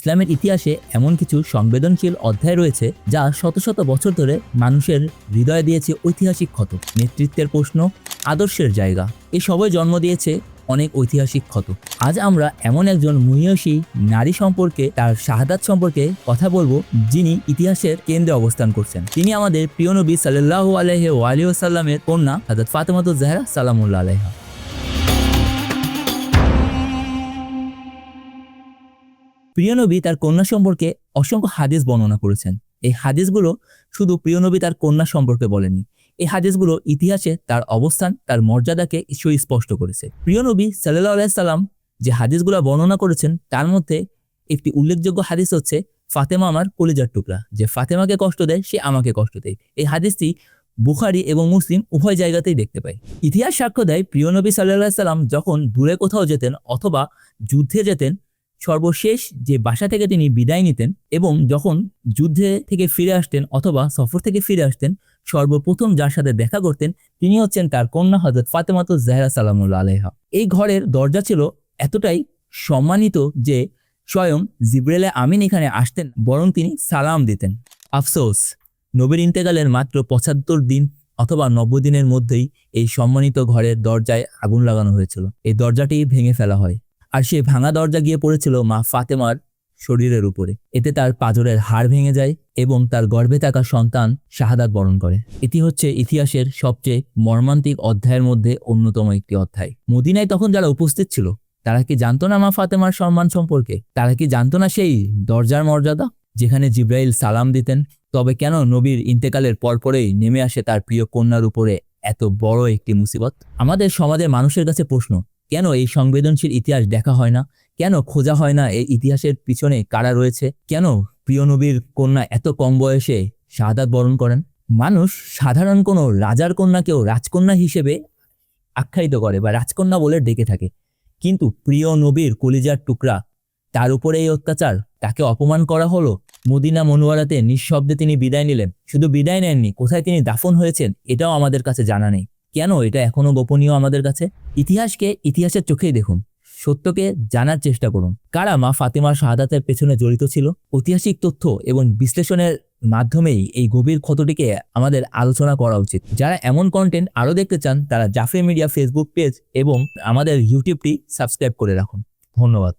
ইসলামের ইতিহাসে এমন কিছু সংবেদনশীল অধ্যায় রয়েছে যা শত শত বছর ধরে মানুষের হৃদয়ে দিয়েছে ঐতিহাসিক ক্ষত, নেতৃত্বের প্রশ্ন, আদর্শের জায়গা। সবই জন্ম দিয়েছে অনেক ঐতিহাসিক ক্ষত। আজ আমরা এমন একজন মহিয়সী নারী সম্পর্কে, তার শাহাদাত সম্পর্কে কথা বলবো, যিনি ইতিহাসের কেন্দ্রে অবস্থান করছেন। তিনি আমাদের প্রিয় নবী সাল্লাল্লাহু আলাইহি ওয়া আলিহি ওয়াসাল্লামের কন্যা হযরত ফাতেমাতুজ জাহরা সালামুল্লাহ আলাইহা। প্রিয় নবী তার কন্যা সম্পর্কে অসংখ্য হাদিস বর্ণনা করেছেন। এই হাদিসগুলো শুধু প্রিয় নবী তার কন্যা সম্পর্কে বলেনি, এই হাদিসগুলো ইতিহাসে তার অবস্থান, তার মর্যাদাকে সুস্পষ্ট করেছে। প্রিয় নবী সাল্লাল্লাহু আলাইহি সাল্লাম যে হাদিসগুলো বর্ণনা করেছেন তার মধ্যে একটি উল্লেখযোগ্য হাদিস হচ্ছে, ফাতেমা আমার কলিজার টুকরা, যে ফাতেমাকে কষ্ট দেয় সে আমাকে কষ্ট দেয়। এই হাদিসটি বুখারী এবং মুসলিম উভয় জায়গাতেই দেখতে পাই। ইতিহাস সাক্ষ্য দেয়, প্রিয় নবী সাল্লাল্লাহু আলাইহি সাল্লাম যখন দূরে কোথাও যেতেন অথবা যুদ্ধে যেতেন, সর্বশেষ যে বাসা থেকে তিনি বিদায় নিতেন এবং যখন যুদ্ধে থেকে ফিরে আসতেন অথবা সফর থেকে ফিরে আসতেন, সর্বপ্রথম যার সাথে দেখা করতেন তিনি হচ্ছেন তার কন্যা হযরত ফাতেমাতুজ জাহরা সালামুল্লাহ আলাইহা। এই ঘরের দরজা ছিল এতটাই সম্মানিত যে স্বয়ং জিবরাইল আমিন এখানে আসতেন, বরং তিনি সালাম দিতেন। আফসোস, নবীর ইন্তেকালের মাত্র ৭৫ দিন অথবা ৯০ দিনের মধ্যেই এই সম্মানিত ঘরের দরজায় আগুন লাগানো হয়েছিল। এই দরজাটি ভেঙে ফেলা হয়, আর সেই ভাঙা দরজা গিয়ে পড়েছিল মা ফাতেমার শরীরের উপরে। এতে তার পাঁজরের হাড় ভেঙে যায় এবং তার গর্ভে থাকা সন্তান শাহাদাত বরণ করে। এটি হচ্ছে ইতিহাসের সবচেয়ে মর্মান্তিক অধ্যায়ের মধ্যে অন্যতম একটি অধ্যায়। মদিনায় তখন যারা উপস্থিত ছিল তারা কি জানতো না মা ফাতেমার সম্মান সম্পর্কে? তারা কি জানতো না সেই দরজার মর্যাদা যেখানে জিবরাইল সালাম দিতেন? তবে কেন নবীর ইন্তেকালের পরপরেই নেমে আসে তার প্রিয় কন্যার উপরে এত বড় একটি মুসিবত? আমাদের সমাজের মানুষের কাছে প্রশ্ন, কেন এই সংবেদনশীল ইতিহাস দেখা হয় না? কেন খোঁজা হয় না এই ইতিহাসের পিছনে কারা রয়েছে? কেন প্রিয় নবীর কন্যা এত কম বয়সে শাহাদাত বরণ করেন? মানুষ সাধারণ কোনো রাজার কন্যাকেও রাজকন্যা হিসেবে আখ্যায়িত করে বা রাজকন্যা বলে ডেকে থাকে, কিন্তু প্রিয় নবীর কলিজার টুকরা, তার উপরে এই অত্যাচার, তাকে অপমান করা হলো। মদিনা মনোয়ারাতে নিঃশব্দে তিনি বিদায় নিলেন। শুধু বিদায় নেননি, কোথায় তিনি দাফন হয়েছেন এটাও আমাদের কাছে জানা নেই। কেন এটা এখনো গোপনীয় আমাদের কাছে? ইতিহাসকে ইতিহাসের চোখেই দেখুন, সত্যকে জানার চেষ্টা করুন। কারা মা ফাতেমার শাহাদাতের পেছনে জড়িত ছিল? ঐতিহাসিক তথ্য এবং বিশ্লেষণের মাধ্যমেই এই গভীর ক্ষতটিকে আমাদের আলোচনা করা উচিত। যারা এমন কন্টেন্ট আরও দেখতে চান তারা জাফরি মিডিয়া ফেসবুক পেজ এবং আমাদের ইউটিউবটি সাবস্ক্রাইব করে রাখুন। ধন্যবাদ।